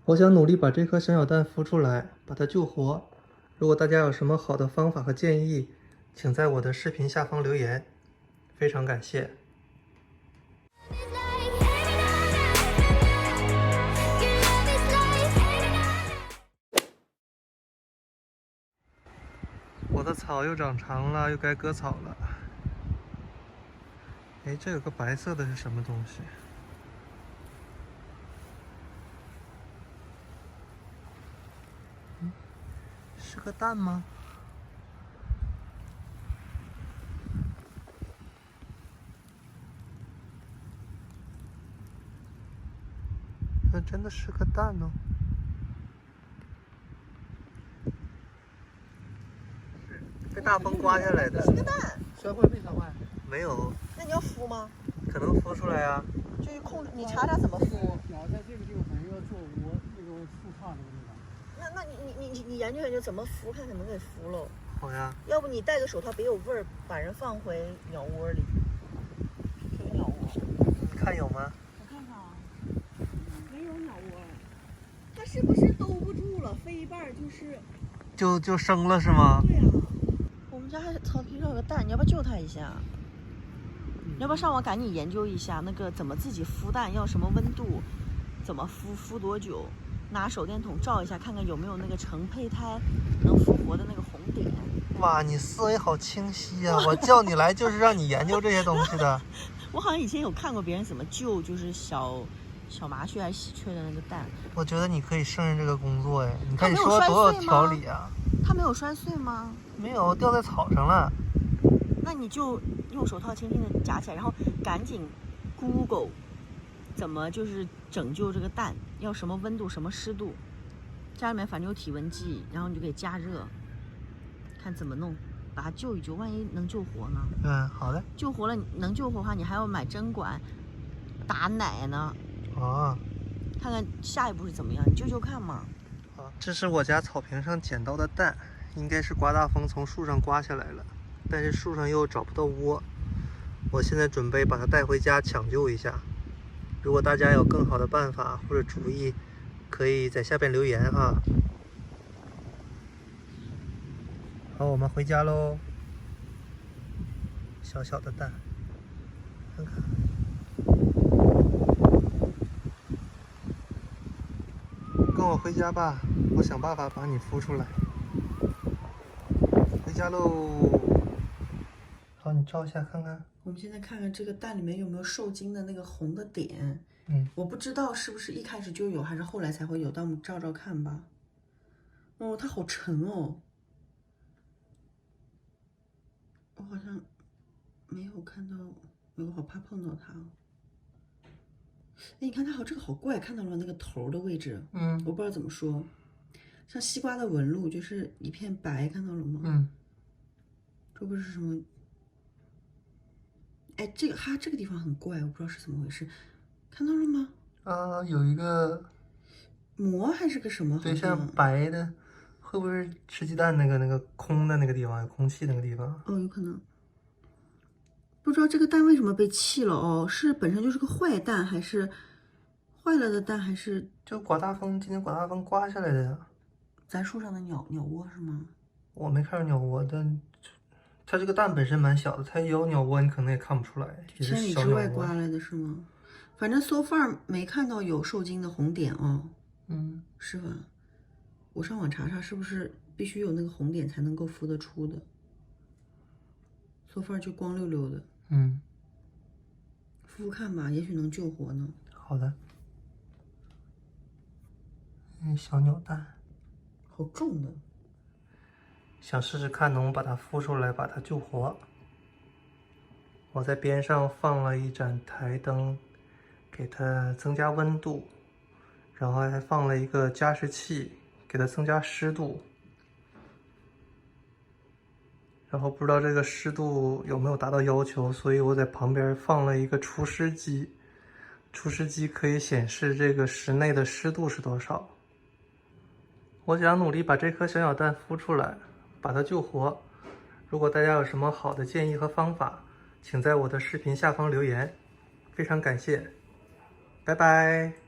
我想努力把这颗小鸟蛋孵出来，把它救活。如果大家有什么好的方法和建议，请在我的视频下方留言，非常感谢。我的草又长长了，又该割草了。哎，这有个白色的是什么东西？是个蛋吗？那真的是个蛋哦！被大风刮下来的。是个蛋。摔坏没摔坏？没有。那你要孵吗？可能孵出来啊。就是控制，你查查怎么孵。鸟在这个地方要做窝，那个树杈那个地方。那你研究研究怎么孵，看能不能给孵喽。好呀。要不你戴个手套，别有味儿，把人放回鸟窝里。这个鸟窝。你看有吗？我看看啊，没有鸟窝。它是不是兜不住了？飞一半就是。就生了是吗？对呀、我们家草坪上有个蛋，你要不要救它一下？你要不要上网赶紧研究一下那个怎么自己孵蛋，要什么温度，怎么孵多久，拿手电筒照一下，看看有没有那个成胚胎能复活的那个红点。哇，你思维好清晰啊！我叫你来就是让你研究这些东西的。我好像以前有看过别人怎么救，就是小麻雀还是喜鹊的那个蛋。我觉得你可以胜任这个工作哎！你看你它没有说多有摔碎吗条理啊！它没有摔碎吗？没有，掉在草上了。那你就用手套轻轻的夹起来，然后赶紧 Google 怎么就是拯救这个蛋，要什么温度什么湿度，家里面反正有体温计，然后你就给加热，看怎么弄，把它救一救，万一能救活呢？嗯，好的。救活了能救活的话，你还要买针管打奶呢。哦。看看下一步是怎么样，你救救看嘛。好，这是我家草坪上捡到的蛋，应该是刮大风从树上刮下来了，但是树上又找不到窝。我现在准备把它带回家抢救一下。如果大家有更好的办法或者主意，可以在下边留言啊。好，我们回家喽。小小的蛋，看看。跟我回家吧，我想办法把你孵出来。回家喽。好，你照一下看看。我们现在看看这个蛋里面有没有受精的那个红的点。我不知道是不是一开始就有，还是后来才会有，但我们照照看吧。哦，它好沉哦。我好像没有看到，我好怕碰到它哦。哎，你看它这个好怪，看到了那个头的位置。我不知道怎么说，像西瓜的纹路，就是一片白，看到了吗？这不是什么？哎，这个地方很怪，我不知道是怎么回事，看到了吗？啊，有一个膜还是个什么？对，像白的，会不会是吃鸡蛋那个空的那个地方，有空气那个地方？哦，有可能。不知道这个蛋为什么被弃了哦？是本身就是个坏蛋，还是坏了的蛋，还是就刮大风？今天刮大风刮下来的呀？咱树上的鸟窝是吗？我没看到鸟窝，但它这个蛋本身蛮小的，它有鸟窝你可能也看不出来，也是小鸟窝。千里之外刮来的是吗？反正 so far 没看到有受精的红点哦。是吧？我上网查查，是不是必须有那个红点才能够孵得出的？so far 就光溜溜的。孵孵看吧，也许能救活呢。好的。小鸟蛋，好重的。想试试看能把它孵出来，把它救活。我在边上放了一盏台灯，给它增加温度，然后还放了一个加湿器，给它增加湿度。然后不知道这个湿度有没有达到要求，所以我在旁边放了一个除湿机。除湿机可以显示这个室内的湿度是多少。我想努力把这颗小鸟蛋孵出来，把它救活。如果大家有什么好的建议和方法，请在我的视频下方留言，非常感谢，拜拜。